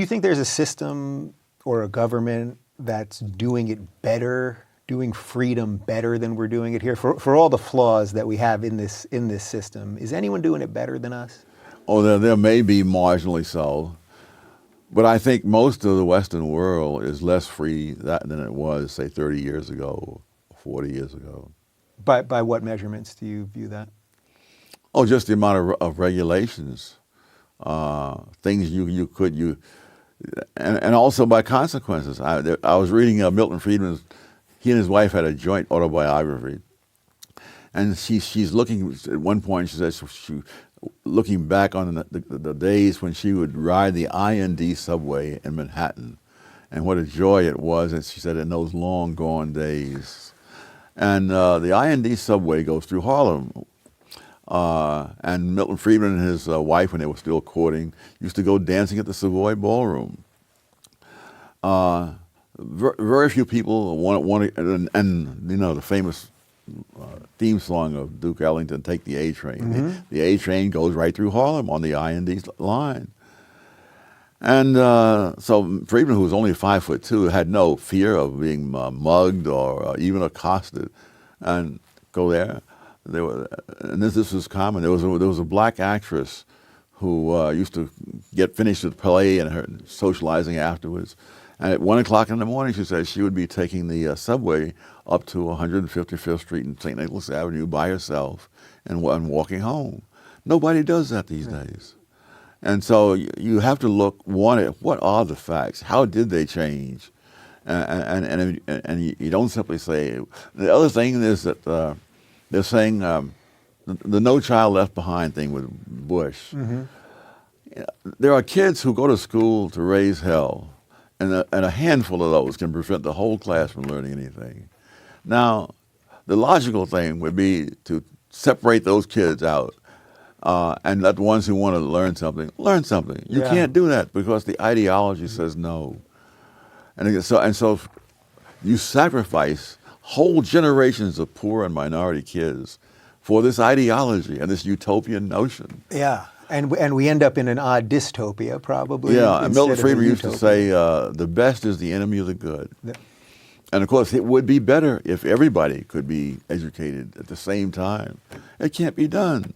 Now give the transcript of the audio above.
Do you think there's a system or a government that's doing it better, doing freedom better than we're doing it here? For all the flaws that we have in this system, is anyone doing it better than us? Oh, there may be marginally so, but I think most of the Western world is less free than it was, say, 30 years ago, 40 years ago. By what measurements do you view that? Oh, just the amount of regulations, things and also by consequences. I was reading Milton Friedman's. He and his wife had a joint autobiography, and she's looking at one point. She says she looking back on the days when she would ride the IND subway in Manhattan, and what a joy it was. And she said in those long gone days, and the IND subway goes through Harlem. And Milton Friedman and his wife, when they were still courting, used to go dancing at the Savoy Ballroom. Very few people want to, and you know the famous theme song of Duke Ellington, "Take the A Train." Mm-hmm. The A Train goes right through Harlem on the IND line. And so Friedman, who was only 5'2", had no fear of being mugged or even accosted, and go there. And this was common. There was a black actress who used to get finished with play and her socializing afterwards. And at 1 o'clock in the morning, she said she would be taking the subway up to 155th Street and St. Nicholas Avenue by herself and walking home. Nobody does that these days. And so you have to look, one, at what are the facts? How did they change? And you don't simply say. The other thing is that they're saying the No Child Left Behind thing with Bush. Mm-hmm. There are kids who go to school to raise hell, and a handful of those can prevent the whole class from learning anything. Now, the logical thing would be to separate those kids out and let the ones who want to learn something. You can't do that because the ideology says no. And so you sacrifice whole generations of poor and minority kids for this ideology and this utopian notion. Yeah, and we end up in an odd dystopia, probably. Yeah, and Milton Friedman used to say, the best is the enemy of the good. Yeah. And of course, it would be better if everybody could be educated at the same time. It can't be done.